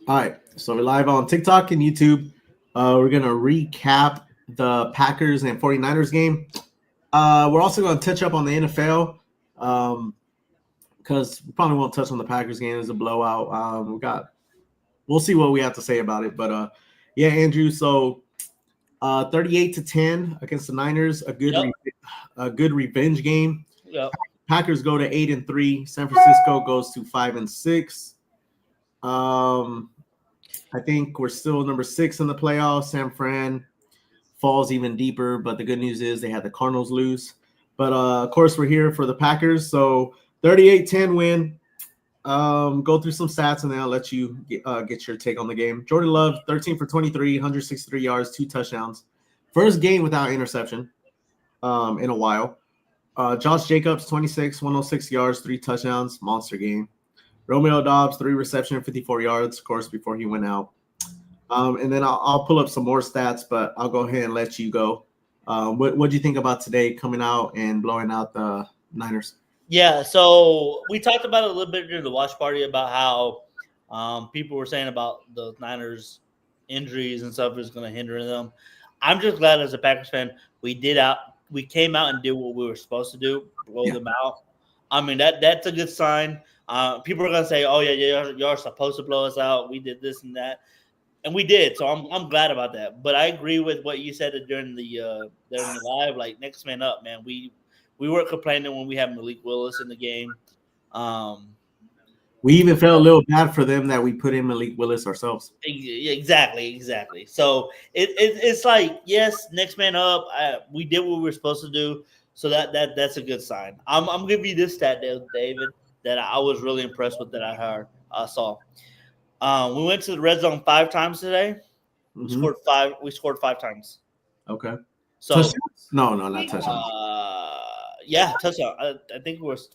All right, so we're live on TikTok and YouTube. We're going to recap the Packers and 49ers game. We're also going to touch up on the NFL because we probably won't touch on the Packers game as a blowout. We'll see what we have to say about it. But yeah, Andrew, so 38-10 against the Niners, a good revenge game. Yep. Packers go to 8-3. San Francisco goes to 5-6. I think we're still number 6 in the playoffs. San Fran falls even deeper, but the good news is they had the Cardinals lose. But of course, we're here for the Packers. So 38-10 win. Go through some stats and then I'll let you get your take on the game. Jordan Love, 13 for 23, 163 yards, 2 touchdowns. First game without interception in a while. Josh Jacobs, 26, 106 yards, 3 touchdowns, monster game. Romeo Doubs, 3 reception, 54 yards, of course, before he went out. And then I'll pull up some more stats, but I'll go ahead and let you go. What do you think about today coming out and blowing out the Niners? Yeah, so we talked about it a little bit during the watch party about how people were saying about the Niners injuries and stuff is going to hinder them. I'm just glad as a Packers fan we came out and did what we were supposed to do, blow them out. I mean that's a good sign. People are gonna say, "Oh yeah, you're supposed to blow us out. We did this and that, and we did." So I'm glad about that. But I agree with what you said during the live. Like next man up, man. We weren't complaining when we had Malik Willis in the game. We even felt a little bad for them that we put in Malik Willis ourselves. Exactly. So it's like yes, next man up. We did what we were supposed to do. So that's a good sign. I'm gonna give you this stat, David, that I was really impressed with that I saw. We went to the red zone 5 times today. We scored 5. We scored 5 times. Okay. So touchdowns? No, not touchdowns. Yeah, touchdown. I think we were 5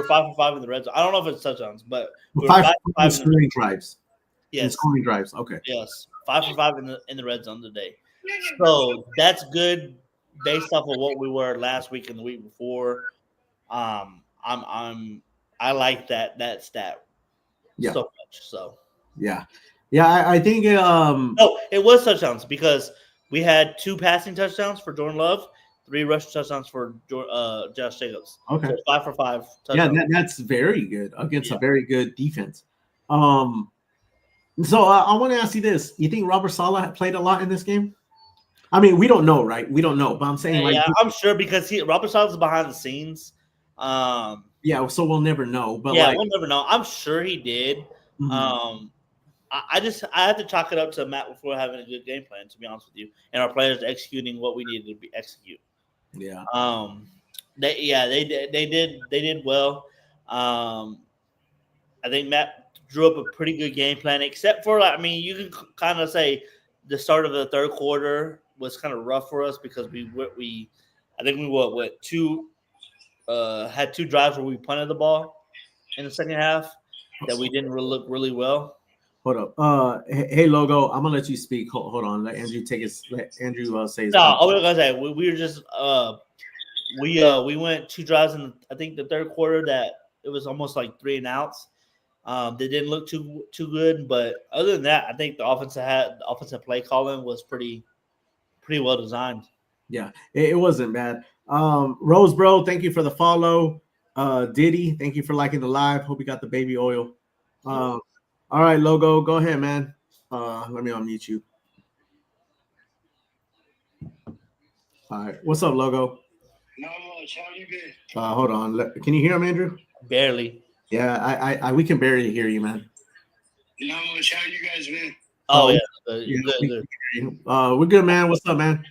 for 5 in the red zone. I don't know if it's touchdowns, but we were 5 for 5 scoring drives. Yes, scoring drives. Okay. Yes, 5 for 5 in the red zone today. So that's good based off of what we were last week and the week before. I like that stat so much. So yeah, I think no, it was touchdowns because we had 2 passing touchdowns for Jordan Love, 3 rushing touchdowns for Josh Jacobs. Okay, so 5 for 5. Touchdowns. Yeah, that's very good against a very good defense. So I want to ask you this: you think Robert Saleh played a lot in this game? I mean, we don't know, right? We don't know, but I'm saying I'm sure because Robert Saleh is behind the scenes. Yeah, so we'll never know. But we'll never know. I'm sure he did. Mm-hmm. I have to chalk it up to Matt before having a good game plan, to be honest with you, and our players executing what we needed to execute. Yeah. They did well. I think Matt drew up a pretty good game plan, except for you can kind of say the start of the third quarter was kind of rough for us because we had 2 drives where we punted the ball in the second half that we didn't really look really well. Hold up. Hey, Logo, I'm gonna let you speak. Hold on. Let Andrew take his. Let Andrew say his. No, I was gonna say we were just we went 2 drives in I think the third quarter that it was almost like 3 and outs. They didn't look too good, but other than that, I think the offensive play calling was pretty well designed. Yeah, it wasn't bad. Rose Bro, thank you for the follow. Diddy, thank you for liking the live. Hope you got the baby oil. All right, Logo, go ahead, man. Let me unmute you. All right, what's up, Logo? Not much. How you been? Hold on. Can you hear him, Andrew? Barely. Yeah, I we can barely hear you, man. Not much. How you guys been? Oh yeah. Good. We're good, man. What's up, man?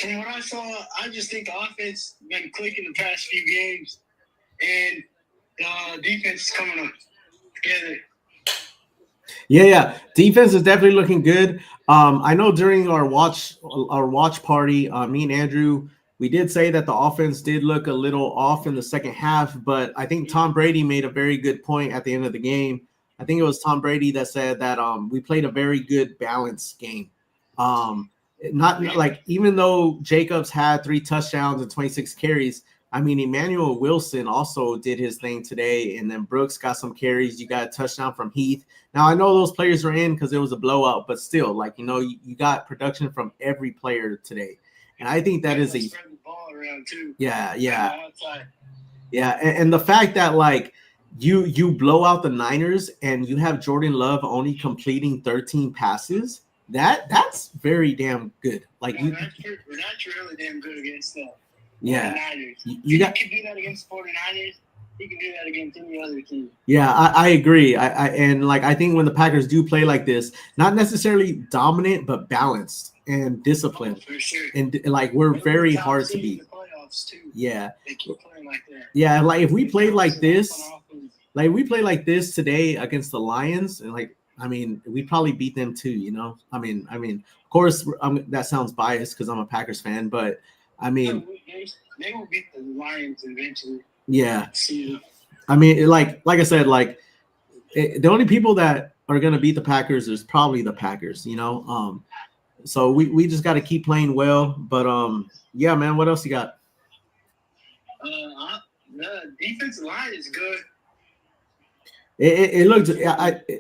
From what I saw, I just think the offense been clicking the past few games, and defense is coming up together. Yeah. Defense is definitely looking good. I know during our watch party, me and Andrew, we did say that the offense did look a little off in the second half, but I think Tom Brady made a very good point at the end of the game. I think it was Tom Brady that said that we played a very good balanced game. Not like even though Jacobs had 3 touchdowns and 26 carries, I mean, Emmanuel Wilson also did his thing today, and then Brooks got some carries. You got a touchdown from Heath. Now I know those players are in because it was a blowout, but still, like you got production from every player today, and I think that is a spread the ball around too. yeah. Outside. Yeah, and the fact that like you blow out the Niners and you have Jordan Love only completing 13 passes, that's very damn good. Like that's really damn good against the 49ers. You got can do that against 49ers. He can do that against any other team. Yeah, I agree. And like I think when the Packers do play like this, not necessarily dominant, but balanced and disciplined. For sure. And like we're very hard to beat. Yeah. They keep playing like that. Yeah, like if we played like this, today against the Lions, and like I mean, we probably beat them too. You know, I mean, of course, that sounds biased because I'm a Packers fan, but I mean, they will beat the Lions eventually. Yeah, I mean, like I said, like the only people that are gonna beat the Packers is probably the Packers. You know, so we just got to keep playing well. But yeah, man, what else you got? The defensive line is good. It looked.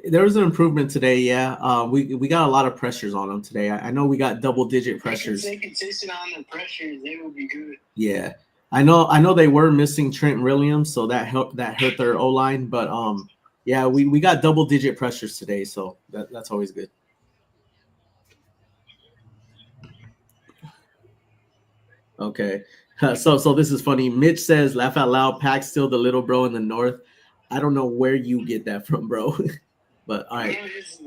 There was an improvement today. Yeah, we got a lot of pressures on them today. I know we got double-digit pressures. If they consistent on the pressures, they will be good. Yeah, I know they were missing Trent Williams, so that hurt their O line. But yeah, we got double-digit pressures today, so that's always good. Okay, so this is funny. Mitch says, "Laugh out loud." Pack's still the little bro in the North. I don't know where you get that from, bro. But all right.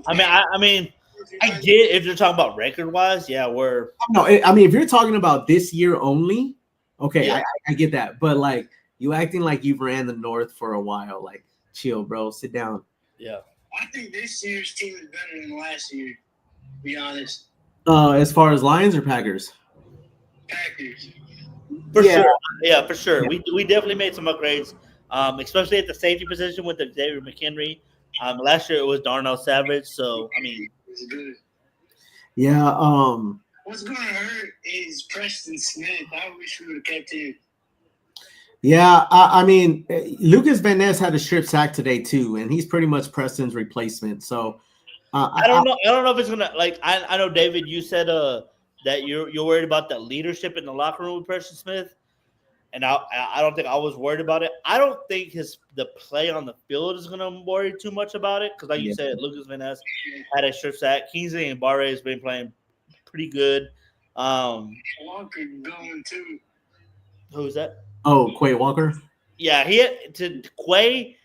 I mean, I get if you're talking about record wise, yeah, we're no. I mean, if you're talking about this year only, okay, yeah. I get that. But like you acting like you've ran the North for a while, like chill, bro. Sit down. Yeah. I think this year's team is better than last year. To be honest. As far as Lions or Packers? Packers. For sure. Yeah, for sure. Yeah. We definitely made some upgrades. Especially at the safety position with the David McHenry. Last year it was Darnell Savage, so I mean, it's good. Yeah. What's going to hurt is Preston Smith. I wish we would have kept him. Yeah, I mean, Lucas Van Ness had a strip sack today too, and he's pretty much Preston's replacement. So I don't know. I don't know if it's gonna like. I know, David. You said that you're worried about the leadership in the locker room with Preston Smith. And I don't think I was worried about it. I don't think the play on the field is going to worry too much about it because, like you said, Lucas Van Ness had a strip sack. Kingsley and Barre has been playing pretty good. Walker going too. Who's that? Oh, Quay Walker. Yeah, Quay.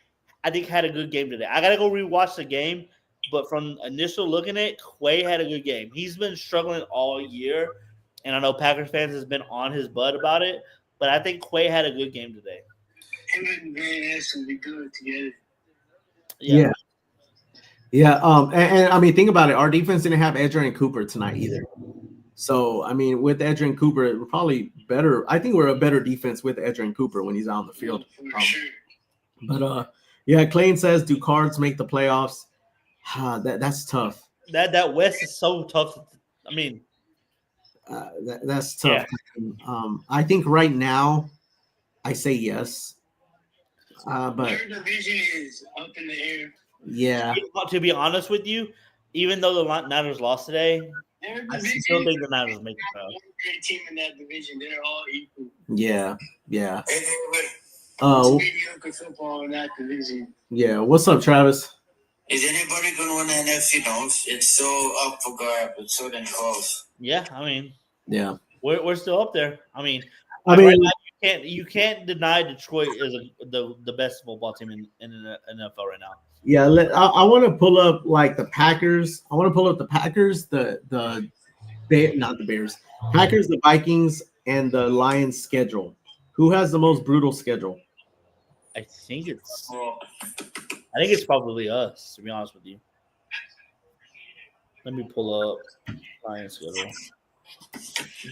I think had a good game today. I gotta go rewatch the game, but from initial looking at it, Quay had a good game. He's been struggling all year, and I know Packers fans has been on his butt about it. But I think Quay had a good game today. Him and Van Ness will be good together. Yeah. And I mean, think about it. Our defense didn't have Edgerrin Cooper tonight either. So, I mean, with Edgerrin Cooper, we're probably better. I think we're a better defense with Edgerrin Cooper when he's out on the field. For sure. But, yeah, Clayton says, do Cards make the playoffs? That's tough. That West is so tough. I mean, that's tough. Yeah. I think right now, I say yes. But their division is up in the air. Yeah. To be honest with you, even though the Niners lost today, I still think the Niners make the playoffs. Great team in that division. They're all equal. Yeah. Mediocre football in that division. Yeah. What's up, Travis? Is anybody going to win the NFC North? It's so up for grabs. It's so damn close. Yeah, I mean, yeah, we're still up there. I mean, right now, you can't deny Detroit is the best football team in the NFL right now. Yeah, I want to pull up like the Packers. I want to pull up the Packers, not the Bears, Packers, the Vikings, and the Lions schedule. Who has the most brutal schedule? I think it's probably us, to be honest with you. Let me pull up Lions schedule.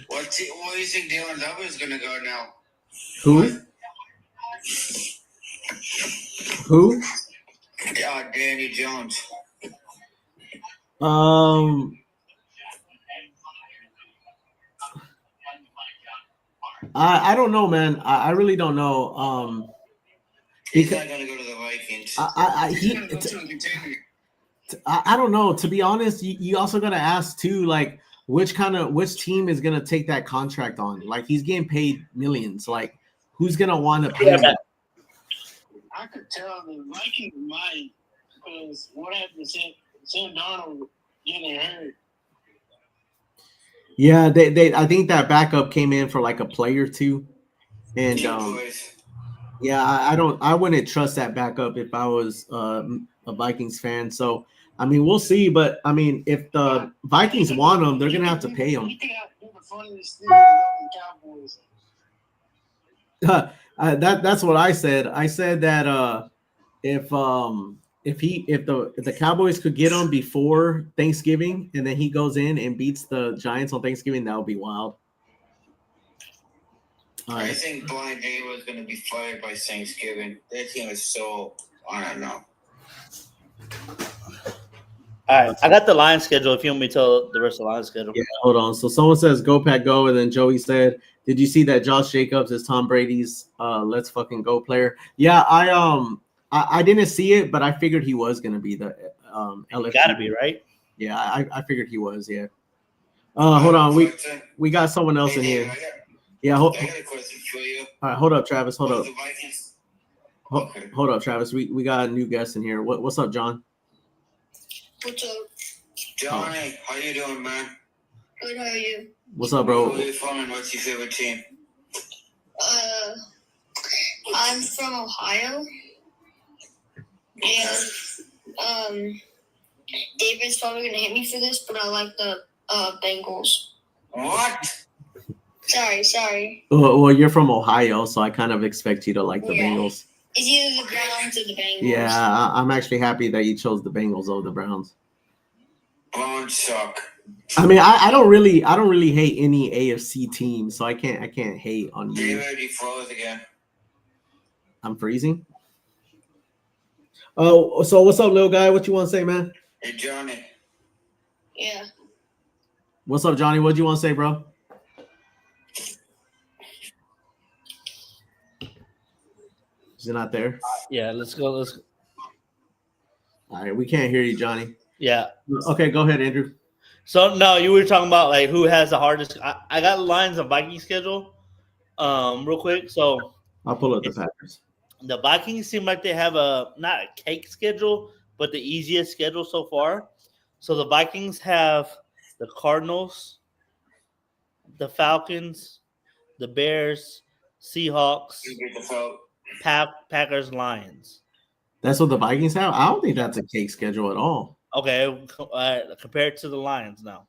What do you think Dylan Love is going to go now? Who? Danny Jones. I don't know, man. I really don't know. He's Because not going to go to the Vikings. He's gonna go to a contender. I don't know. To be honest, you also got to ask too, like which team is gonna take that contract on? Like he's getting paid millions. Like who's gonna want to pay him? I could tell the Vikings might because what happened to Sam Darnold getting hurt. Yeah, they I think that backup came in for like a play or two, and Boys. yeah, I wouldn't trust that backup if I was a Vikings fan. So I mean, we'll see. But I mean, if the Vikings want him, they're gonna have to pay him. He could have been the funniest thing on the Cowboys. That's what I said. I said that if the Cowboys could get him before Thanksgiving and then he goes in and beats the Giants on Thanksgiving, that would be wild. All I right. think Blind Day was going to be fired by Thanksgiving. That team is so, I don't know. All right, I got the Lions schedule. If you want me to tell the rest of the Lions schedule, Yeah, hold on. So someone says go Pack go, and then Joey said, "Did you see that Josh Jacobs is Tom Brady's let's fucking go player?" Yeah, I didn't see it, but I figured he was gonna be the LFG. got to be right. Yeah, I figured he was. Yeah. Hold on. We got someone else in Hey, here. Dave, Yeah. I got a question for you. All right. Hold up, Travis. Hold Will up. the Vikings? Hold up, Travis. We got a new guest in here. What's up, John? What's up? Johnny, how you doing, man? Good, how are you? What's up, Where bro? are you from and what's your favorite team? I'm from Ohio. And, David's probably gonna hit me for this, but I like the, Bengals. What? Sorry. Well, you're from Ohio, so I kind of expect you to like the Yeah. Bengals. It's either the Browns or the Bengals. Yeah, I'm actually happy that you chose the Bengals over the Browns. Browns suck. I mean, I don't really hate any AFC team, so I can't hate on They you. already froze again. I'm freezing. Oh, so what's up, little guy? What you want to say, man? Hey, Johnny. Yeah. What's up, Johnny? What you want to say, bro? Is he not there? Yeah, let's go. All right, we can't hear you, Johnny. Yeah. Okay, go ahead, Andrew. So no, you were talking about like who has the hardest. I got Lions and Vikings schedule. Real quick. So I'll pull up the Packers. the Vikings seem like they have not a cake schedule, but the easiest schedule so far. So the Vikings have the Cardinals, the Falcons, the Bears, Seahawks, You get the vote. Packers, Lions. That's what the Vikings have. I don't think that's a cake schedule at all. Okay, compared to the Lions now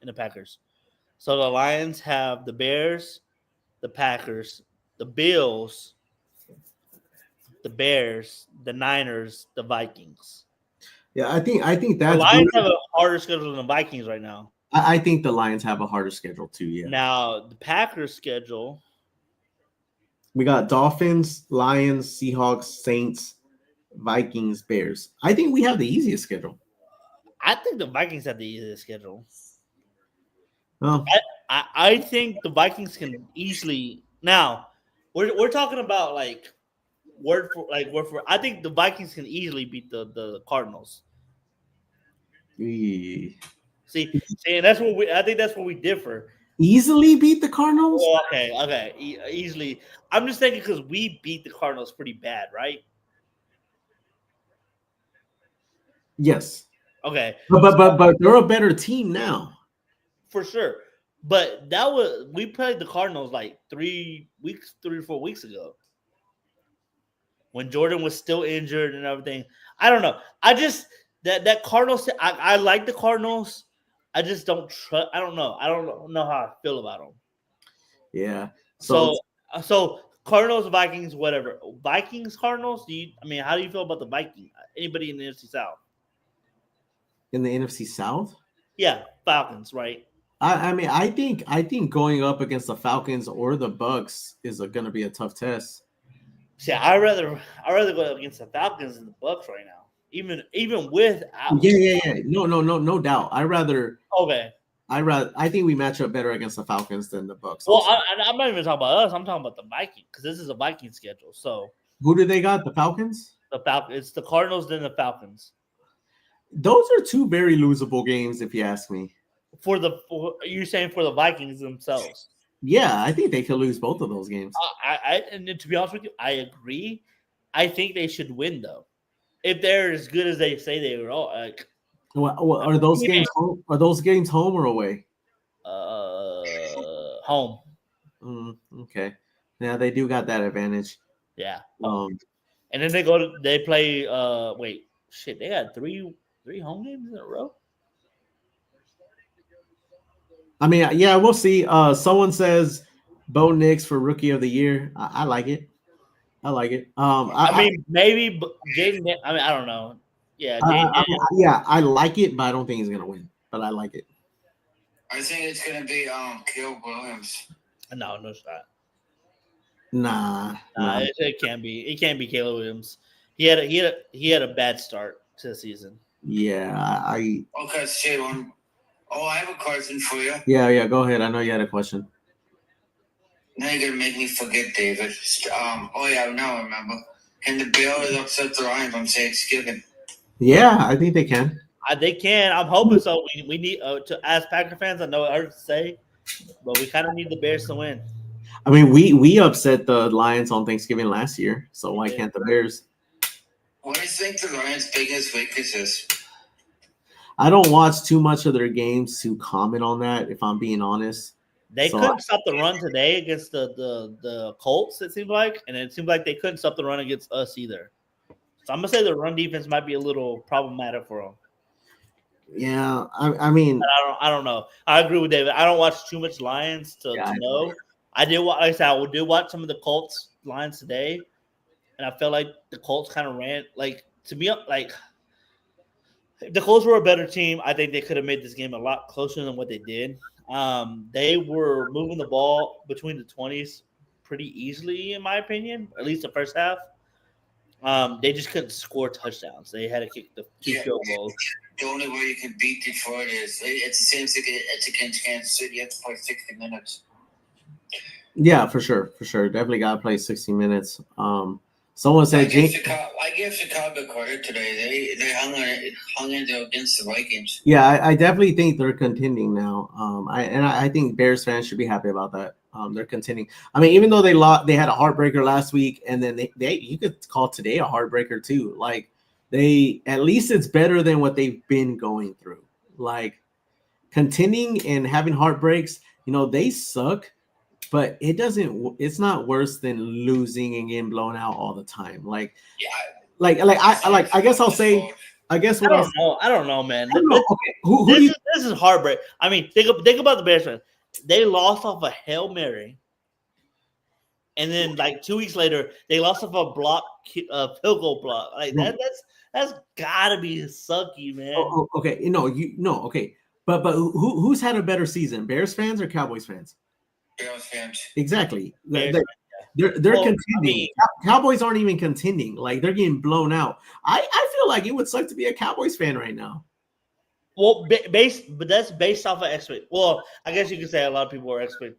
and the Packers. So the Lions have the Bears, the Packers, the Bills, the Bears, the Niners, the Vikings. Yeah, I think The that's Lions good. have a harder schedule than the Vikings right now. I think the Lions have a harder schedule too. Yeah, Now the Packers schedule, we got Dolphins, Lions, Seahawks, Saints, Vikings, Bears. I think we have the easiest schedule. I think the Vikings have the easiest schedule. Oh, I think the Vikings can easily now. We're talking about like word for. I think the Vikings can easily beat the Cardinals. we See, and that's what I think that's where we differ. easily beat the Cardinals. Oh, okay, easily. I'm just thinking because we beat the Cardinals pretty bad, right? Yes, Okay, but they're a better team now. for sure. But we played the Cardinals like 3 or 4 weeks ago, when Jordan was still injured and everything. I don't know. I just that Cardinals. I like the Cardinals. I just don't trust. I don't know. I don't know how I feel about them. Yeah. So Cardinals, Vikings, whatever. Vikings, Cardinals. How do you feel about the Vikings? Anybody in the NFC South? in the NFC South, Yeah, Falcons, right? I think going up against the Falcons or the Bucks is going to be a tough test. See, I'd rather go up against the Falcons than the Bucks right now. Even with Yeah. No doubt. okay. I think we match up better against the Falcons than the Bucks. Well, also. I'm not even talking about us. I'm talking about the Vikings because this is a Viking schedule. So Who do they got? The Falcons? it's the Cardinals then the Falcons. Those are two very losable games, if you ask me. You're saying for the Vikings themselves? Yeah, I think they could lose both of those games. And to be honest with you, I agree. I think they should win though. If they're as good as they say they are, like Are those games home? Are those games home or away? home. Okay, yeah, they do got that advantage. Yeah. Um, And then they play. Wait, shit, they got three home games in a row. I mean, yeah, we'll see. Someone says Bo Nix for Rookie of the Year. I like it. I like it. I mean, maybe Jaden. I mean, I don't know. Yeah, Jaden. I like it, but I don't think he's gonna win. But I like it. I think it's gonna be Caleb Williams. No, it's not. Nah. It can't be. It can't be Caleb Williams. He had a bad start to the season. Yeah, I. Okay, say one. Oh, I have a question for you. Yeah. Go ahead. I know you had a question. Now you're gonna make me forget, David. Oh yeah, now I remember. Can the Bears upset the Lions on Thanksgiving? Yeah, I think they can. They can. I'm hoping so. We need to, as Packer fans. I know it hurts to say, but we kind of need the Bears to win. I mean, we upset the Lions on Thanksgiving last year, so why can't the Bears? What do you think the Lions' biggest weakness is? I don't watch too much of their games to comment on that, if I'm being honest. They couldn't stop the run today against the Colts, it seemed like, and it seemed like they couldn't stop the run against us either. So I'm gonna say the run defense might be a little problematic for them. Yeah, I mean, but I don't know. I agree with David. I don't watch too much Lions to know. I did. Like I said, I did watch some of the Colts Lions today, and I felt like the Colts kind of ran to me like. If the Colts were a better team, I think they could have made this game a lot closer than what they did. They were moving the ball between the 20s pretty easily, in my opinion, at least the first half. They just couldn't score touchdowns. They had to kick the field goals. The only way you can beat Detroit is it's the same thing as against Kansas City. You have to play 60 minutes. Yeah, for sure. Definitely got to play 60 minutes. Someone said, I give Chicago credit today. They hung in there against the Vikings. Yeah, I definitely think they're contending now. I think Bears fans should be happy about that. They're contending. I mean, even though they had a heartbreaker last week, and then they you could call today a heartbreaker too. Like at least it's better than what they've been going through. Like contending and having heartbreaks, they suck. But it's not worse than losing and getting blown out all the time. I guess I'll say, I guess what I don't know, man. This is heartbreak. I mean, think about the Bears fans. They lost off a Hail Mary. And then 2 weeks later, they lost off a field goal block. That's gotta be sucky, man. Okay. Okay. But who's had a better season? Bears fans or Cowboys fans? Bears fans. Exactly. Bears they're contending. I mean, Cowboys aren't even contending. They're getting blown out. I feel like it would suck to be a Cowboys fan right now. Well, but that's based off of expect. Well, I guess you could say a lot of people are expect.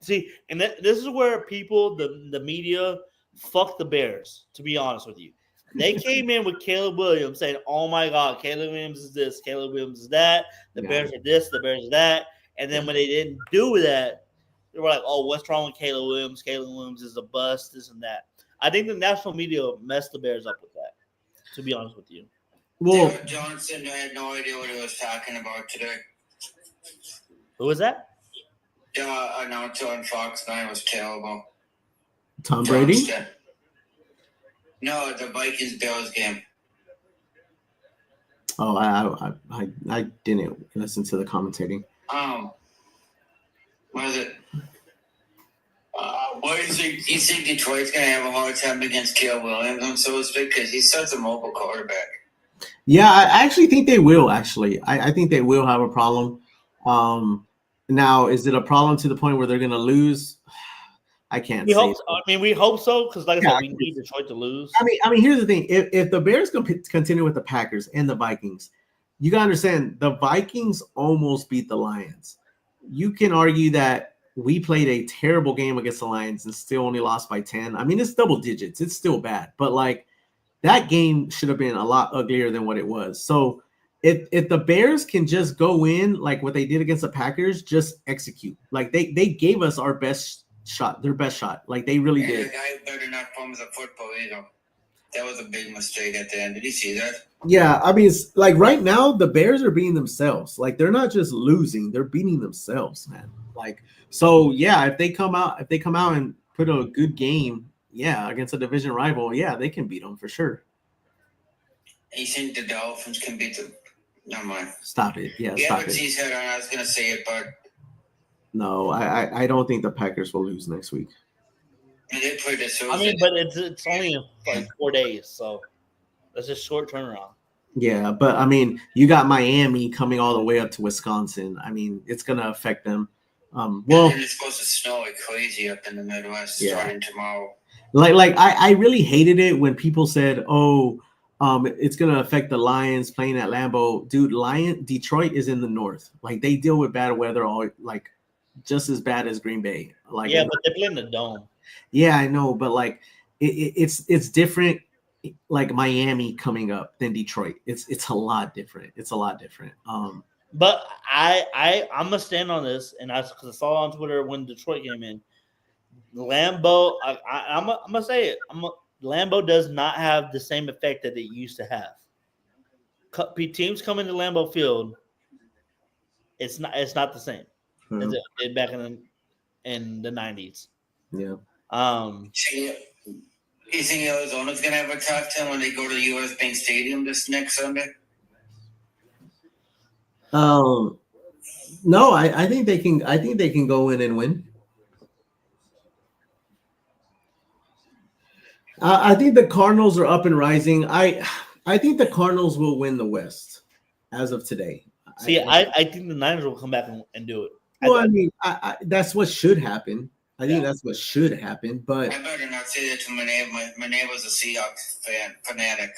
See, and this is where people, the media, fuck the Bears. To be honest with you, they came in with Caleb Williams saying, "Oh my God, Caleb Williams is this, Caleb Williams is that. The Bears are this, the Bears are that." And then when they didn't do that, they were like, "Oh, what's wrong with Caleb Williams? Caleb Williams is a bust, this and that." I think the national media messed the Bears up with that, to be honest with you. Well, David Johnson had no idea what he was talking about today. Who was that? The announcer on Fox 9 was terrible. Tom Brady? Johnston. No, the Vikings-Bills game. Oh, I didn't listen to the commentating. What is it? What do you think? Do you think Detroit's gonna have a hard time against Caleb Williams and so to speak? Because he's such a mobile quarterback. Yeah, I actually think they will. Actually, I think they will have a problem. Now, is it a problem to the point where they're gonna lose? I can't. We hope so because, like I said, we need Detroit to lose. I mean, here's the thing: if the Bears continue with the Packers and the Vikings, you gotta understand the Vikings almost beat the Lions. You can argue that we played a terrible game against the Lions and still only lost by 10. I mean, it's double digits. It's still bad, but like that game should have been a lot uglier than what it was. So if the Bears can just go in like what they did against the Packers, just execute. Like they gave us our best shot, their best shot. Like they really And the did. guy better not fumble the football either. That was a big mistake at the end. Did you see that? Yeah, I mean, it's like right now the Bears are beating themselves. Like they're not just losing; they're beating themselves, man. Like so, yeah. If they come out and put a good game, yeah, against a division rival, yeah, they can beat them for sure. You think the Dolphins can beat them? Never mind. Stop it. Yeah, Yeah, stop but it. he's head on. I was gonna say it, but No, I don't think the Packers will lose next week. they played this. I mean, but it's only in like 4 days, so that's a short turnaround. Yeah, but I mean, you got Miami coming all the way up to Wisconsin. I mean, it's gonna affect them. Well, and it's supposed to snow like crazy up in the Midwest starting tomorrow. like I really hated it when people said, "Oh, it's gonna affect the Lions playing at Lambeau." Dude, Detroit is in the north. Like they deal with bad weather all like just as bad as Green Bay. Like Yeah, but they play in the dome. yeah, I know, but like it's different. Like Miami coming up than Detroit. It's a lot different. It's a lot different. But I'm gonna stand on this, and because I saw on Twitter when Detroit came in, Lambeau. I'm gonna say it. Lambeau does not have the same effect that it used to have. Teams coming to Lambeau Field, it's not the same as it did back in the 90s. Yeah. You think Arizona's gonna have a tough time when they go to the U.S. Bank Stadium this next Sunday? No, I think they can. I think they can go in and win. I think the Cardinals are up and rising. I think the Cardinals will win the West as of today. See, I think the Niners will come back and do it. Well, I mean, that's what should happen. I think that's what should happen. But I better not say that to my neighbor. My neighbor's a Seahawks fanatic.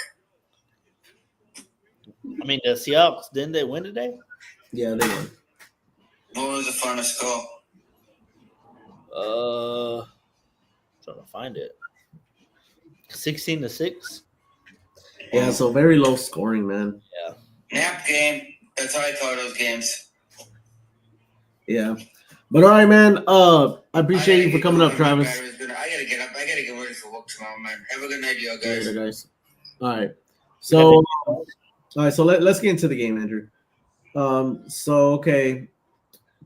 I mean, the Seahawks, didn't they win today? Yeah, they won. What was the final score? Trying to find it. 16-6. Yeah, so very low scoring, man. Yeah. Nap game. That's how I call those games. Yeah. But all right, man. I appreciate you for coming up, Travis. I gotta get up. I gotta get ready for work tomorrow, man. Have a good night, you guys. Later, guys. All right. So, let's get into the game, Andrew. Okay.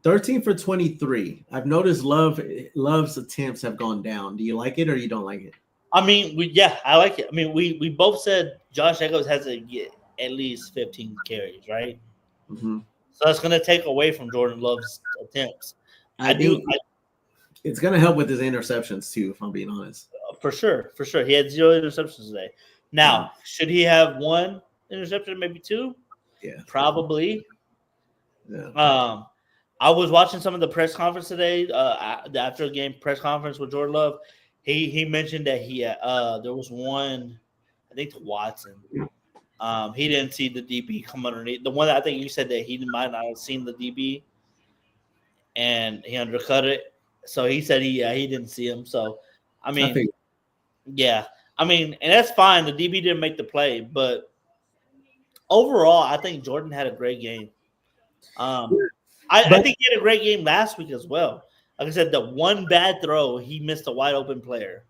13 for 23. I've noticed Love's attempts have gone down. Do you like it or you don't like it? I mean, I like it. I mean, we both said Josh Jacobs has to get at least 15 carries, right? Mm-hmm. So that's going to take away from Jordan Love's attempts. It's going to help with his interceptions too, if I'm being honest. For sure. He had 0 interceptions today. Now, should he have 1 interception, maybe 2? Yeah, probably. Yeah. I was watching some of the press conference today. The after game press conference with Jordan Love. He mentioned that there was one, I think, to Watson. He didn't see the DB come underneath. The one that I think you said that he might not have seen the DB, and he undercut it. So he said he didn't see him. So, I mean, and that's fine. The DB didn't make the play, but overall, I think Jordan had a great game. I think he had a great game last week as well. Like I said, the one bad throw, he missed a wide open player.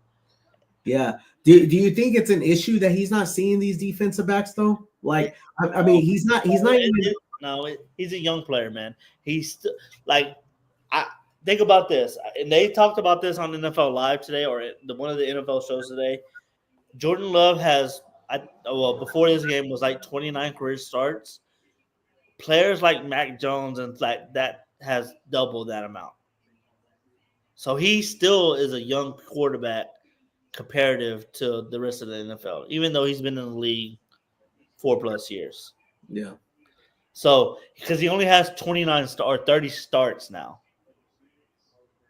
Yeah. Do you think it's an issue that he's not seeing these defensive backs though? Like, I mean, he's not even. No, he's a young player, man. He's still like, I think about this, and they talked about this on NFL Live today, or one of the NFL shows today. Jordan Love has, before this game was like 29 career starts. Players like Mac Jones and like that has double that amount. So he still is a young quarterback comparative to the rest of the NFL, even though he's been in the league 4+ years. Yeah. So because he only has 30 starts now.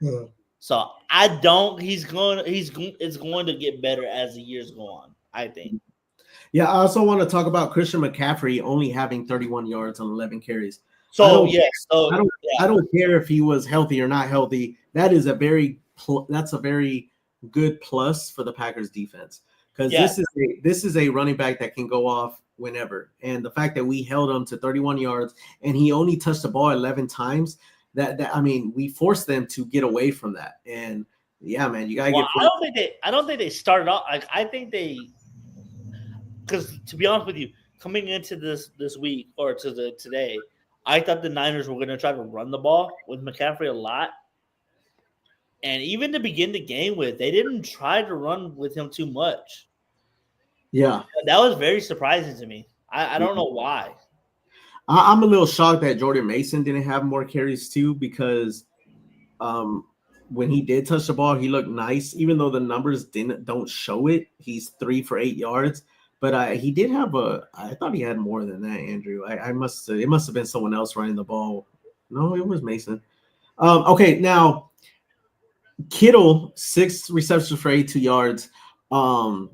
Yeah. So it's going to get better as the years go on, I think. Yeah, I also want to talk about Christian McCaffrey only having 31 yards on 11 carries. So yes, so I don't care if he was healthy or not healthy. That is that's a very good plus for the Packers defense because this is a running back that can go off whenever. And the fact that we held him to 31 yards and he only touched the ball 11 times, that I mean, we forced them to get away from that. And yeah, man, you gotta get. I don't think they started off. I think they, because to be honest with you, coming into this week or today, I thought the Niners were going to try to run the ball with McCaffrey a lot. And even to begin the game with, they didn't try to run with him too much. Yeah. That was very surprising to me. I don't know why. I'm a little shocked that Jordan Mason didn't have more carries too because when he did touch the ball, he looked nice. Even though the numbers don't show it, he's 3 for 8 yards. But he did have I thought he had more than that, Andrew. It must have been someone else running the ball. No, it was Mason. Okay, now Kittle, 6 receptions for 82 yards. How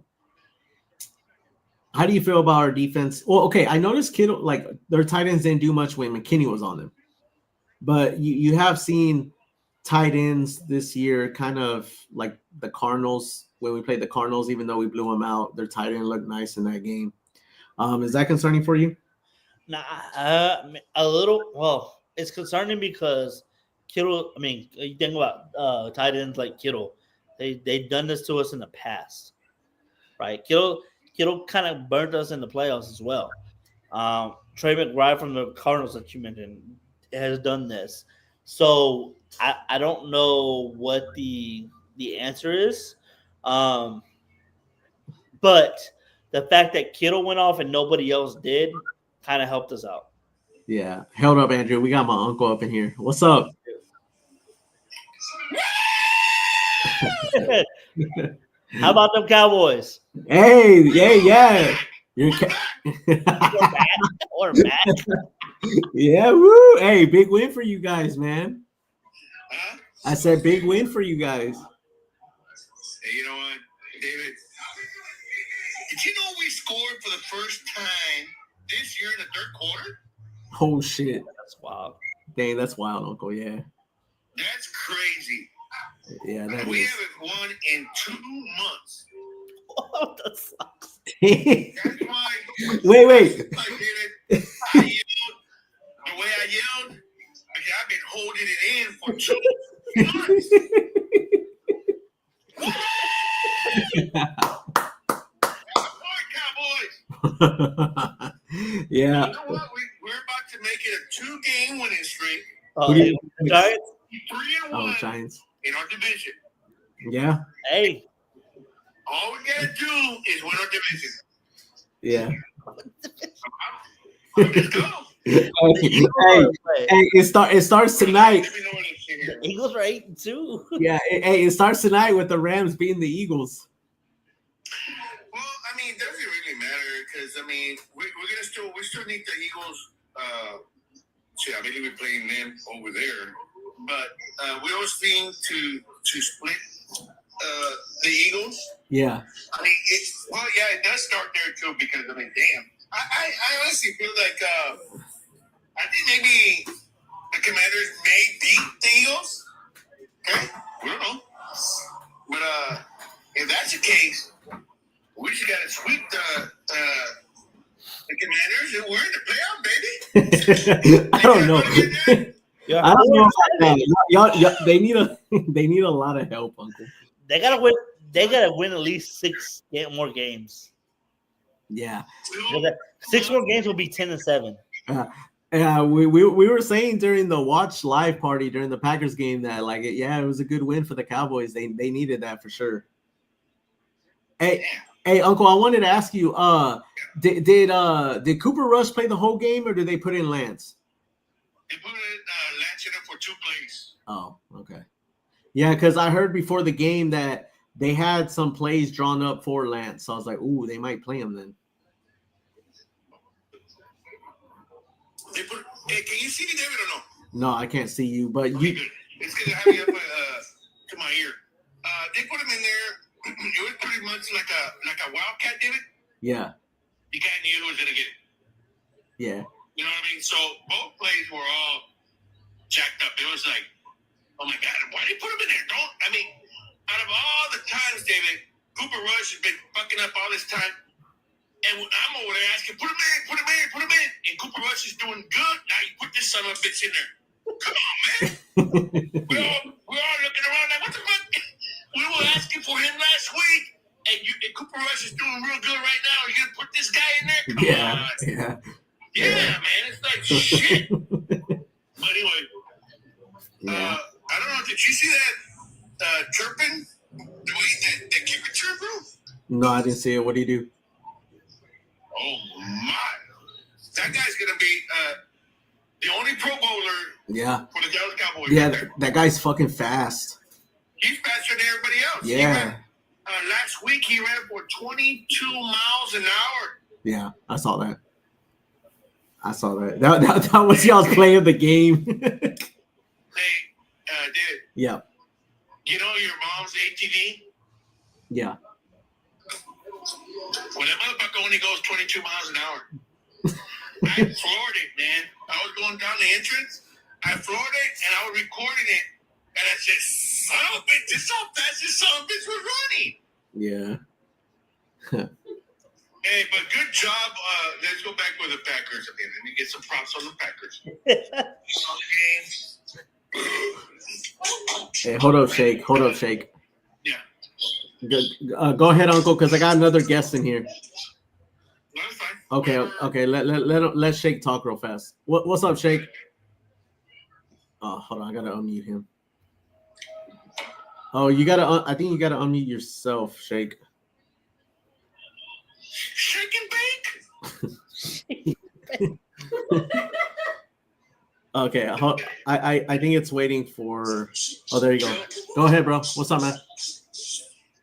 do you feel about our defense? Well, okay, I noticed Kittle, like their tight ends didn't do much when McKinney was on them. But you have seen tight ends this year kind of like the Cardinals. When we played the Cardinals, even though we blew them out, their tight end looked nice in that game. Is that concerning for you? Nah, a little. Well, it's concerning because Kittle. I mean, you think about tight ends like Kittle. They've done this to us in the past, right? Kittle kind of burnt us in the playoffs as well. Trey McBride from the Cardinals that you mentioned has done this. So I don't know what the answer is. But the fact that Kittle went off and nobody else did kind of helped us out. Yeah. Held up, Andrew. We got my uncle up in here. What's up? How about them Cowboys? Hey, yeah. You're Or back. Yeah, woo. Hey, big win for you guys, man. Huh? I said big win for you guys. Hey, you know what, David? Did you know we scored for the first time this year in the third quarter? Oh shit. That's wild. Dang, that's wild, Uncle. Yeah. That's crazy. Yeah, that We is. haven't won in 2 months. Oh, that sucks. That's why. Wait. I did it. I yelled the way I yelled because I've been holding it in for 2 months. Cowboys. Yeah. You know what? We're about to make it a 2-game winning streak. Who do you- Giants? 3-1 Oh, Giants. in our division. Yeah. Hey, All we gotta do is win our division. Yeah. Let's go. Hey, hey, it starts tonight. Let me know when it's here. the Eagles are 8-2. Yeah, it starts tonight with the Rams beating the Eagles. Well, I mean, does it really matter? Because I mean, we still need the Eagles. I believe we're playing them over there, but we always seem to split the Eagles. Yeah. I mean, it does start there too. Because I mean, damn, I honestly feel like I think maybe the Commanders may beat the Eagles. Okay, we don't know, but if that's the case, we just gotta sweep the Commanders and we're in the playoff, baby. I don't know. Yeah. I don't know about that. Y'all, they need a lot of help, Uncle. They gotta win. They gotta win at least 6 more games. Yeah. 6 more games will be 10-7. We were saying during the watch live party during the Packers game that it was a good win for the Cowboys. They needed that for sure. Hey, Uncle, I wanted to ask you, did Cooper Rush play the whole game or did they put in Lance? They put Lance in for 2 plays. Oh, okay. Yeah, because I heard before the game that they had some plays drawn up for Lance. So I was like, ooh, they might play him then. Hey, can you see me, David, or no? No, I can't see you, but Okay, you. good. It's because I have you up to my ear. They put him in there. It was pretty much like a wildcat, David. Yeah. you kind of knew who was going to get it. Yeah. You know what I mean? So both plays were all jacked up. It was like, oh my God, why did they put him in there? Out of all the times, David, Cooper Rush has been fucking up all this time. And I'm over there asking, put him in. And Cooper Rush is doing good. Now you put this son of a bitch in there. Come on, man. we're all looking around like, what the fuck? We were asking for him last week. And Cooper Rush is doing real good right now. You're going to put this guy in there? Come on. Yeah, man. It's like shit. But anyway, I don't know. Did you see that Turpin? That kicker chirp, bro? No, I didn't see it. What do you do? Oh, my. That guy's going to be the only Pro Bowler for the Dallas Cowboys. Yeah, that guy's fucking fast. He's faster than everybody else. Yeah. Last week, he ran for 22 miles an hour. Yeah, I saw that. That was y'all's play of the game. Hey, dude. Yeah. You know your mom's ATV? Yeah. Well, that motherfucker only goes 22 miles an hour. I floored it, man. I was going down the entrance. I floored it, and I was recording it. And I said, son of a bitch, this is how fast this son of a bitch was running. Yeah. Hey, but good job. Let's go back with the Packers. I mean, let me get some props on the Packers. Hey, hold up, Shake. Yeah. Go ahead, Uncle, because I got another guest in here. No, that's fine. Okay. Let Shake talk real fast. What's up, Shake? Oh, hold on. I gotta unmute him. Oh, I think you gotta unmute yourself, Shake. Shake and bake. Okay, I think it's waiting for. Oh, there you go. Go ahead, bro. What's up, man?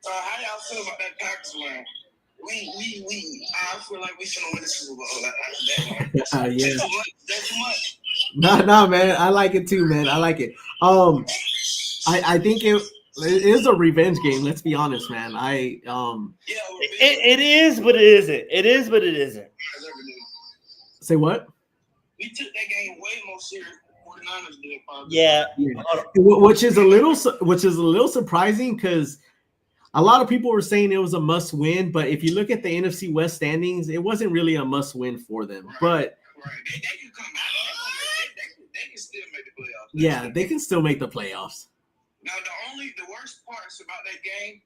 How y'all feel about that Packers win? I feel like we finna win the Super Bowl. Yeah. That's too much. No, man. I like it too, man. I like it. I think it is a revenge game. Let's be honest, man. It is, but it isn't. It is, but it isn't. Say what? We took that game way more serious than 49ers did. Probably. Yeah. Which is a little surprising because a lot of people were saying it was a must win, but if you look at the NFC West standings, it wasn't really a must win for them. Right. But They can come out. They can still make the playoffs. Yeah, they can still make the playoffs. Now the worst parts about that game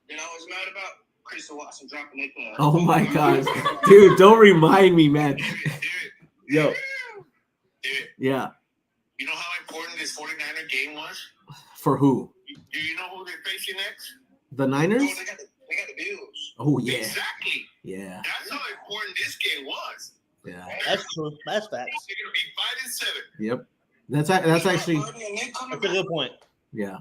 that I was mad about, Christian Watson dropping that pass. Oh my gosh. Dude, don't remind me, man. Yo. Dude, yeah. you know how important this 49er game was? For who? Do you know who they're facing next? The Niners? Oh, they got the Bills. Oh yeah. Exactly. Yeah. That's how important this game was. Yeah. That's true. That's facts. They're gonna be 5-7. Yep. That's actually That's a good point. yeah.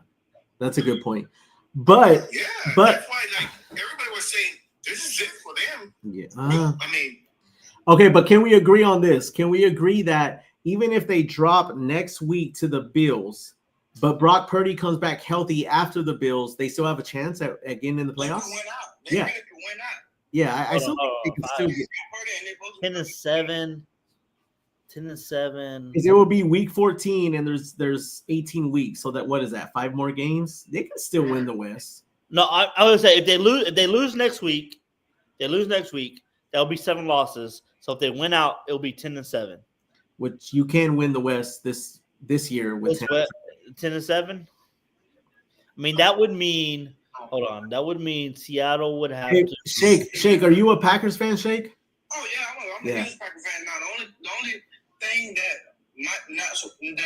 That's a good point. But Yeah, but that's why like everybody was saying this is it for them. yeah. I mean, Okay, but can we agree on this? Can we agree that even if they drop next week to the Bills, but Brock Purdy comes back healthy after the Bills, they still have a chance at getting in the playoffs? Yeah. Yeah, I still think they can still get 10-7. 10-7. because it will be week 14 and there's 18 weeks. So that what is that? 5 more games? They can still win the West. No, I would say if they lose next week, that'll be 7 losses. So if they win out, it'll be 10-7. Which you can win the West this year with 10-7. I mean, that would mean that would mean Seattle would have Hey, to Shake, are you a Packers fan, Shake? Oh yeah, I'm a huge Packers fan now. The only thing that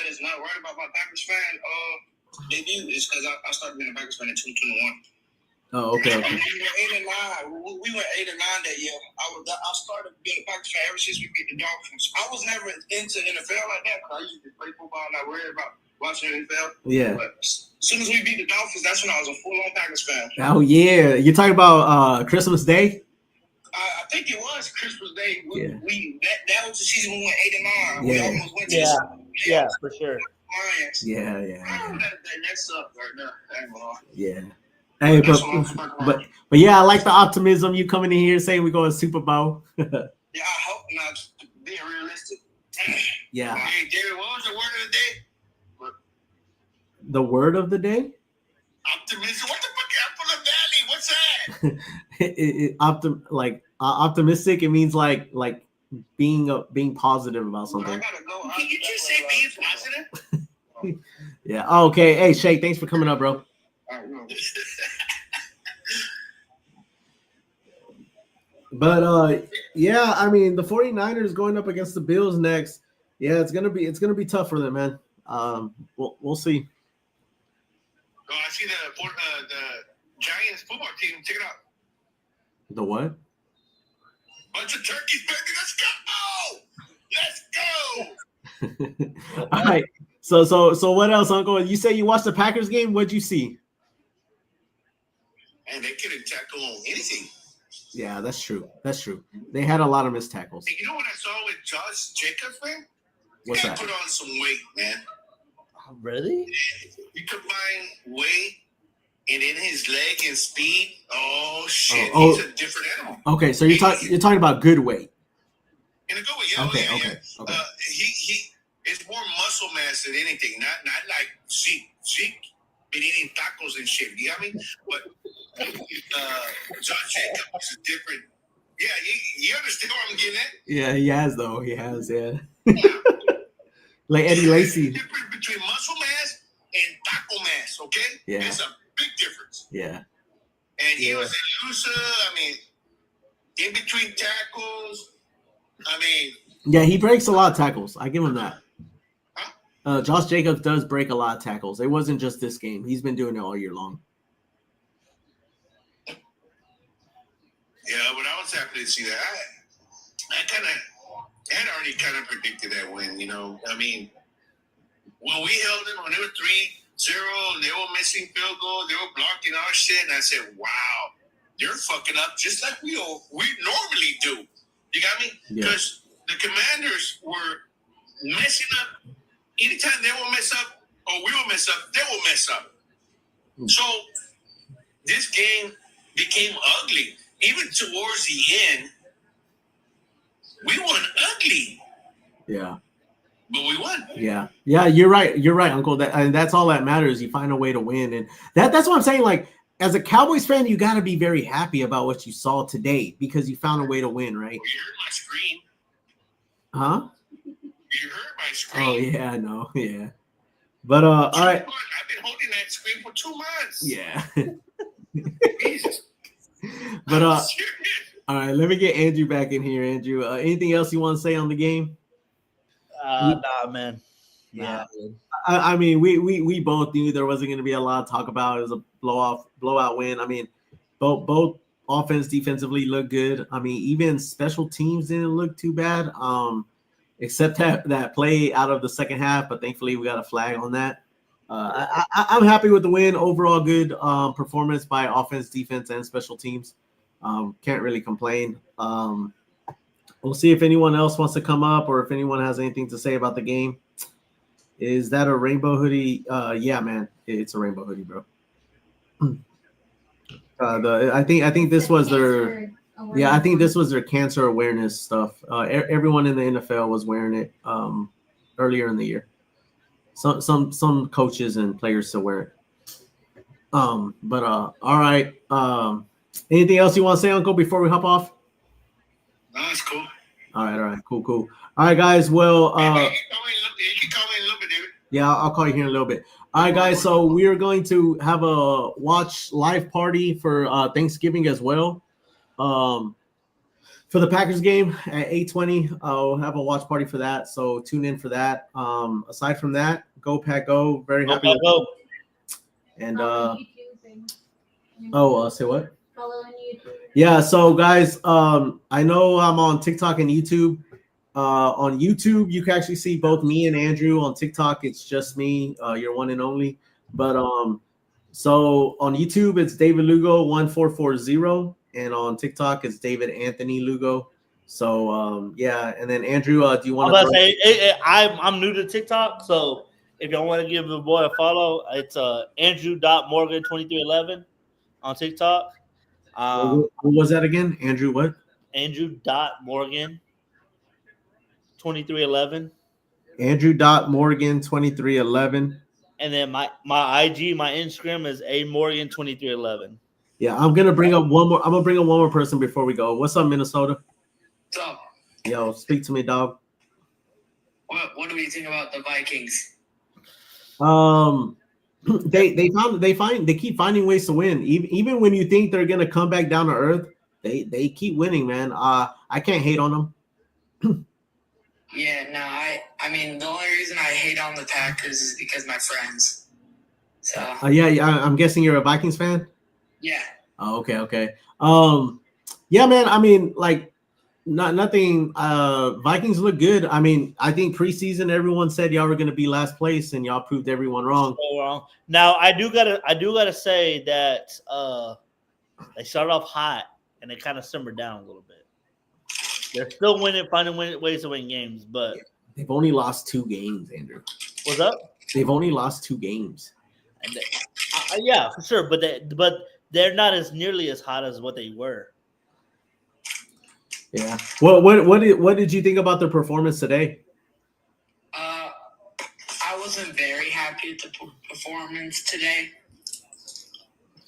is not right about my Packers fan debut is because I started being a Packers fan in 2021. Oh, okay. We went 8-9. We went 8-9 that year. I started being a Packers fan ever since we beat the Dolphins. I was never into NFL like that because I used to play football and not worried about watching NFL. Yeah. But as soon as we beat the Dolphins, that's when I was a full-on Packers fan. Oh yeah, you talking about Christmas Day? I think it was Christmas Day. Yeah. That was the season we went 8-9. Yeah. We almost went to yeah, for sure. Lions. Yeah. That sucked right there. Yeah. Hey, That's what I'm talking about. but yeah, I like the optimism. You coming in here saying we're going to Super Bowl. Yeah, I hope not. Being realistic. Yeah. Hey, David, what was the word of the day? The word of the day? Optimism. What the fuck? Apple of Valley. What's that? Optimistic. It means like being positive about I something. gotta go. Can you just say being positive? Yeah. Oh, okay. Hey, Shake, thanks for coming up, bro. But yeah, I mean the 49ers going up against the Bills next. Yeah, it's gonna be tough for them, man. We'll see. Oh, I see the Giants football team. Check it out. The what? Bunch of turkeys, baby. Let's go. All right. So what else, Uncle? You say you watched the Packers game. What'd you see? And they couldn't tackle anything. Yeah, that's true. They had a lot of missed tackles. Hey, you know what I saw with Josh Jacobs, man? What's He that? put on some weight, man. Really? You combine weight and in his leg and speed. Oh shit, Oh. he's a different animal. Okay, so you're talking about good weight. In a good way, yeah. Okay. He it's more muscle mass than anything. Not like Zeke. Zeke been eating tacos and shit. You know what I mean? But Josh Jacobs is different. Yeah, you understand what I'm getting at? Yeah, he has though. He has, yeah. Like Eddie Lacy. The difference between muscle mass and taco mass, okay? Yeah. There's a big difference. Yeah. And he was elusive. I mean, in between tackles. I mean, Yeah, he breaks a lot of tackles. I give him that. Josh Jacobs does break a lot of tackles. It wasn't just this game. He's been doing it all year long. yeah, but I was happy to see that. I had already kind of predicted that win, you know. I mean, when we held them, when they were 3-0, and they were missing field goal, they were blocking our shit, and I said, wow, they're fucking up just like we normally do. You got me? Because the Commanders were messing up. Anytime they will mess up, or we will mess up, they will mess up. So this game became ugly. Even towards the end, we won ugly. Yeah. But we won. Yeah. Yeah, you're right. You're right, Uncle. That's all that matters. You find a way to win. And that's what I'm saying. Like, as a Cowboys fan, you got to be very happy about what you saw today because you found a way to win, right? You heard my scream. Huh? You heard my scream. Oh, yeah, I know. Yeah. But, all right. I've been holding that scream for 2 months. Yeah. Jesus. But, all right, let me get Andrew back in here, Andrew. Anything else you want to say on the game? Nah, man. Yeah. I mean, we both knew there wasn't going to be a lot to talk about. It was a blowout win. I mean, both offense, defensively looked good. I mean, even special teams didn't look too bad, except that play out of the second half. But thankfully, we got a flag on that. I'm happy with the win. Overall, good performance by offense, defense, and special teams. Can't really complain. We'll see if anyone else wants to come up or if anyone has anything to say about the game. Is that a rainbow hoodie? Yeah, man, it's a rainbow hoodie, bro. I think this was their I think this was their cancer awareness stuff. Everyone in the NFL was wearing it earlier in the year. Some coaches and players still wear it. But all right. Anything else you want to say, Uncle, before we hop off? No, it's cool. All right, cool. All right, guys. Well, You can call me in a little bit, David. yeah, I'll call you here in a little bit. All right, guys. So we are going to have a watch live party for Thanksgiving as well. For the Packers game at 8:20, I'll have a watch party for that. So tune in for that. Aside from that, go Pack Go. Very happy. Go. And say what? Follow on YouTube. Yeah, so guys, I know I'm on TikTok and YouTube. On YouTube, you can actually see both me and Andrew. On TikTok, it's just me, your one and only. But so on YouTube, it's David Lugo 1440, and on TikTok, it's David Anthony Lugo. So yeah, and then Andrew, do you want to say I'm new to TikTok, so if y'all want to give the boy a follow, it's Andrew.Morgan2311. on TikTok. What was that again? Andrew what? Andrew.Morgan 2311. Andrew.Morgan 2311. And then my IG, my Instagram is amorgan2311. Yeah, I'm gonna bring up one more. I'm gonna bring up one more person before we go. What's up, Minnesota? What's up? Yo, speak to me, dog. What do we think about the Vikings? They keep finding ways to win. Even when you think they're gonna come back down to earth, they keep winning, man. I can't hate on them. Yeah, no, I mean the only reason I hate on the Packers is because my friends. So yeah, I'm guessing you're a Vikings fan. yeah. Oh, okay. Yeah, man. I mean, like, nothing. Vikings look good. I mean, I think preseason everyone said y'all were gonna be last place, and y'all proved everyone wrong. So wrong. Now I do gotta say that they started off hot and they kind of simmered down a little bit. They're still finding ways to win games, but they've only lost 2 games, Andrew. What's up? They've only lost 2 games. And yeah, for sure, but they're not as nearly as hot as what they were. Yeah. What did you think about their performance today? I wasn't very happy with the performance today.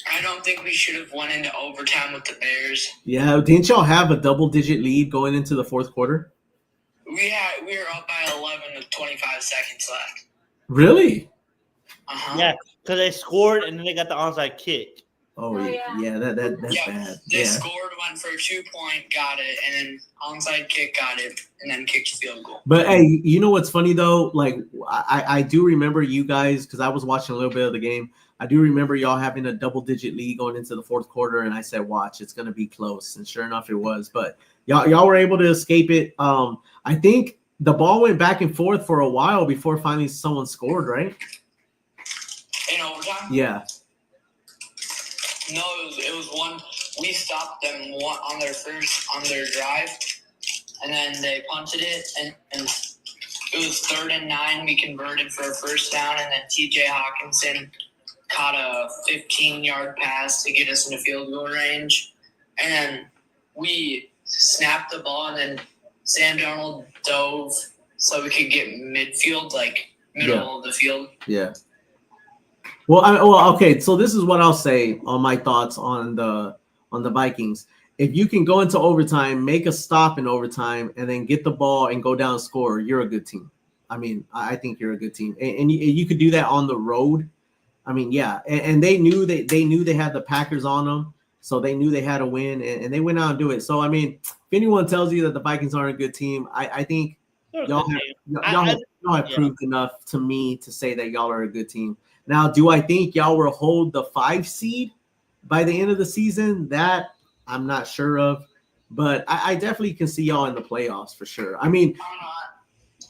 I don't think we should have won into overtime with the Bears. Yeah, didn't y'all have a double-digit lead going into the fourth quarter? We were up by 11 with 25 seconds left. Really? Uh-huh. Yeah, because they scored and then they got the onside kick. Oh yeah, that's bad. They Yeah. scored, went for a 2-point, got it, and then onside kick, got it, and then kicked the field goal. But hey, you know what's funny though? Like I do remember you guys, because I was watching a little bit of the game. I do remember y'all having a double-digit lead going into the fourth quarter, and I said, "Watch, it's gonna be close." And sure enough, it was. But y'all were able to escape it. I think the ball went back and forth for a while before finally someone scored, right? In overtime? Yeah. No, it was one. We stopped them on their drive, and then they punted it, and it was 3rd and 9. We converted for a first down, and then T.J. Hawkinson caught a 15-yard pass to get us into field goal range, and then we snapped the ball, and then Sam Darnold dove so we could get midfield, like middle of the field. Yeah. Well, okay. So this is what I'll say on my thoughts on the Vikings. If you can go into overtime, make a stop in overtime, and then get the ball and go down and score, you're a good team. I mean, I think you're a good team, and you could do that on the road. I mean, yeah, and they knew they had the Packers on them, so they knew they had to win, and they went out and do it. So I mean, if anyone tells you that the Vikings aren't a good team, I think y'all have proved enough to me to say that y'all are a good team. Now, do I think y'all will hold the 5 seed by the end of the season? That I'm not sure of, but I definitely can see y'all in the playoffs for sure. I mean,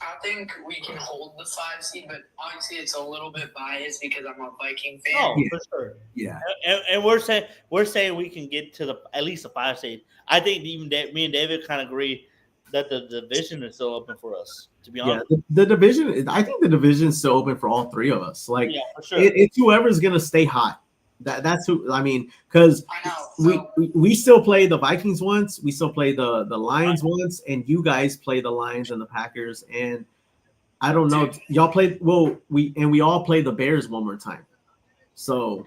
I think we can hold the 5 seed, but obviously it's a little bit biased because I'm a Viking fan. Oh, for sure. Yeah. And we're saying we can get to at least a 5 seed. I think even me and David kind of agree that the division is still open for us, to be honest. Yeah, the division, I think the division is still open for all 3 of us. Like, yeah, for sure. It's whoever's going to stay hot. That's who, I mean, because we still play the Vikings once, we still play the Lions once, and you guys play the Lions and the Packers, and I don't know, y'all play, we all play the Bears one more time. So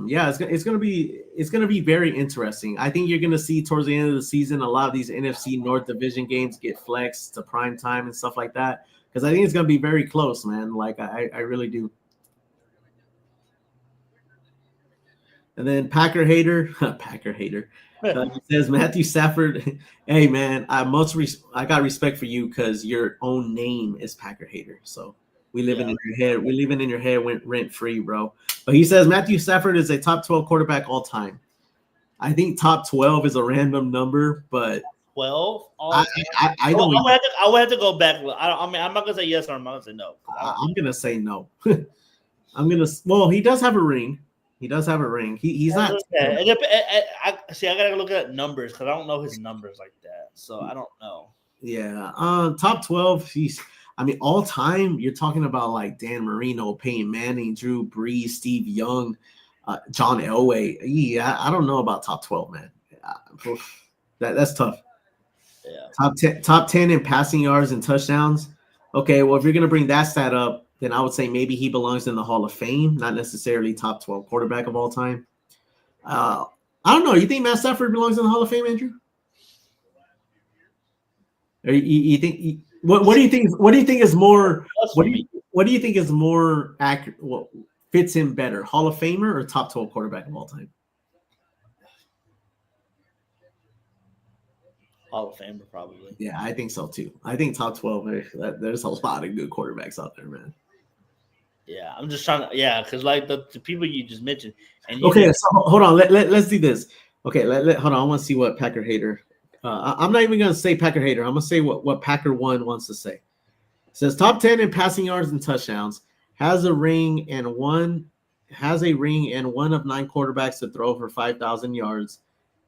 yeah, it's gonna be very interesting. I think you're gonna see towards the end of the season a lot of these NFC North Division games get flexed to prime time and stuff like that, because I think it's gonna be very close, man. Like I really do. And then Packer hater says Matthew Stafford. Hey man, I got respect for you because your own name is Packer hater. So we living in your head. We living in your head rent free, bro. But he says Matthew Stafford is a top 12 quarterback all time. I think top 12 is a random number, but 12. I don't. I would have to go back. I mean, I'm not gonna say yes or I'm not gonna say no. I'm gonna say no. Well, he does have a ring. He's not. I gotta look at numbers because I don't know his numbers like that, so I don't know. Yeah. Top 12. I mean, all time. You're talking about like Dan Marino, Peyton Manning, Drew Brees, Steve Young, John Elway. Yeah, I don't know about top 12, man. That's tough. Yeah. Top 10 in passing yards and touchdowns. Okay, well, if you're gonna bring that stat up, then I would say maybe he belongs in the Hall of Fame, not necessarily top 12 quarterback of all time. I don't know. You think Matt Stafford belongs in the Hall of Fame, Andrew? Or you think what do you think? What do you think is more? What do you think is more accurate? What fits him better, Hall of Famer or top 12 quarterback of all time? Hall of Famer, probably. Yeah, I think so too. I think top 12. There's a lot of good quarterbacks out there, man. Yeah, I'm just trying to. Yeah, because like the people you just mentioned. And okay, so hold on. Let's do this. Okay, hold on. I want to see what Packer hater. I'm not even gonna say Packer hater. I'm gonna say what Packer One wants to say. It says top 10 in passing yards and touchdowns. Has a ring and one of 9 quarterbacks to throw for 5,000 yards.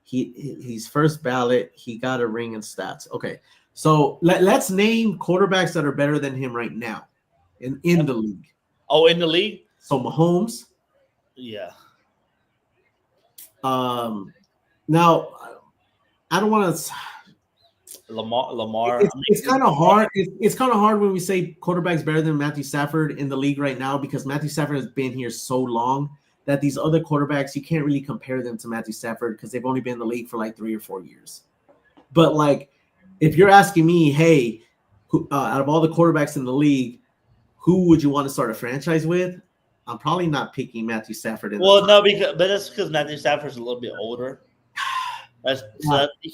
He's first ballot. He got a ring in stats. Okay, so let's name quarterbacks that are better than him right now in the league. Oh, in the league? So Mahomes. Yeah. Now I don't want to. Lamar. It's kind of hard. It's kind of hard when we say quarterback's better than Matthew Stafford in the league right now because Matthew Stafford has been here so long that these other quarterbacks, you can't really compare them to Matthew Stafford because they've only been in the league for like 3 or 4 years. But like, if you're asking me, hey, out of all the quarterbacks in the league, who would you want to start a franchise with? I'm probably not picking Matthew Stafford. But that's because Matthew Stafford's a little bit older. You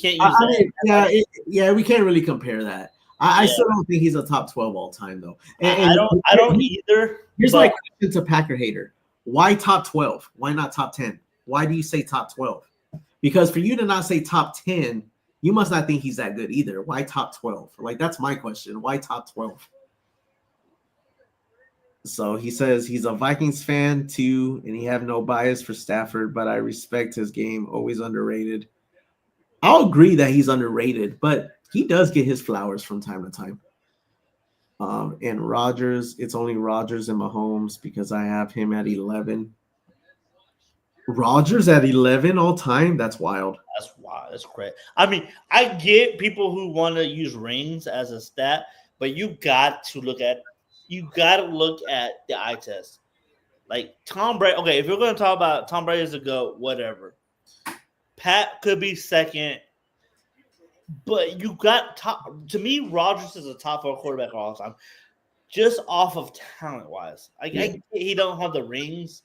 can't use that. Yeah, we can't really compare that. I still don't think he's a top 12 all time though. And I don't either. Here's my question to Packer hater: why top 12? Why not top 10? Why do you say top 12? Because for you to not say top 10, you must not think he's that good either. Why top 12? Like that's my question. Why top 12? So he says he's a Vikings fan too, and he have no bias for Stafford, but I respect his game. Always underrated. I'll agree that he's underrated, but he does get his flowers from time to time. And Rodgers, it's only Rodgers and Mahomes because I have him at 11. Rodgers at 11 all time? That's wild. That's wild. That's great. I mean, I get people who want to use rings as a stat, but you got to look at the eye test. Like Tom Brady. Okay, if you're going to talk about Tom Brady as a GOAT, whatever. Pat could be second, but you got top. To me, Rodgers is a top 4 quarterback all the time, just off of talent wise. He don't have the rings,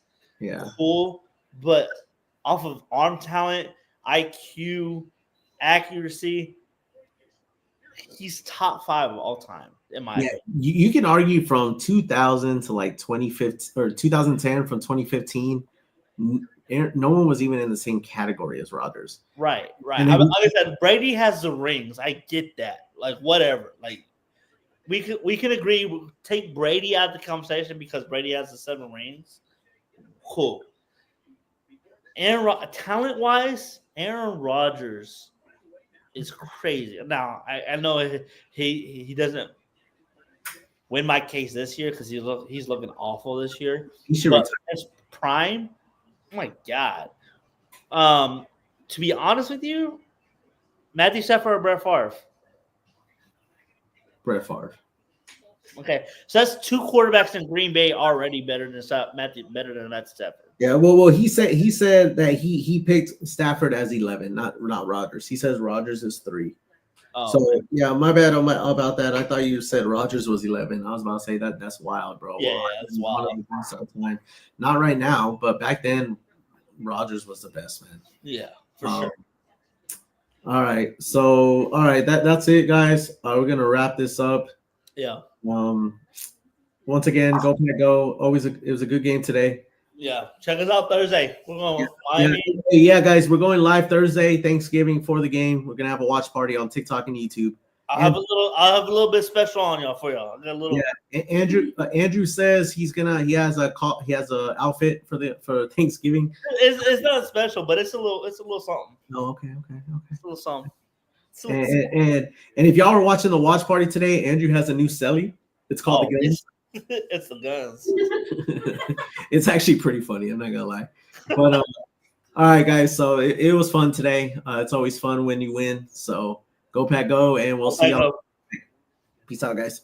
cool, but off of arm talent, IQ, accuracy, he's top 5 of all time in my opinion. You can argue from 2000 to like 2015 or 2010 from 2015. No one was even in the same category as Rodgers. Right. Like I said, Brady has the rings. I get that. Like, whatever. Like, we can agree. We'll take Brady out of the conversation because Brady has the 7 rings. Cool. Talent-wise, Aaron Rodgers is crazy. Now, I know he doesn't win my case this year because he's looking awful this year. He should retire. His prime. Oh my God. To be honest with you, Matthew Stafford or Brett Favre? Brett Favre. Okay, so that's 2 quarterbacks in Green Bay already better than Matthew Stafford. Yeah, well, he said that he picked Stafford as 11, not Rodgers. He says Rodgers is 3. Oh, so yeah, my bad about that. I thought you said Rodgers was 11. I was about to say that's wild, bro. Yeah, that's wild. Not right now, but back then, Rodgers was the best, man. Yeah, for sure. All right, so that's it, guys. We're gonna wrap this up. Yeah. Once again, go Pack Go. It was a good game today. Yeah, check us out Thursday. We're going live. Guys, we're going live Thursday, Thanksgiving for the game. We're gonna have a watch party on TikTok and YouTube. I'll have a little bit special on y'all for y'all. I got a little. Yeah, Andrew says he has a outfit for Thanksgiving. It's not special, but it's a little something. Oh, okay. It's a little something. And if y'all are watching the watch party today, Andrew has a new celly. It's called The Guns. It's The Guns. It's actually pretty funny. I'm not gonna lie. But all right, guys. So it was fun today. It's always fun when you win. So go Pack, go, and we'll see y'all. Peace out, guys.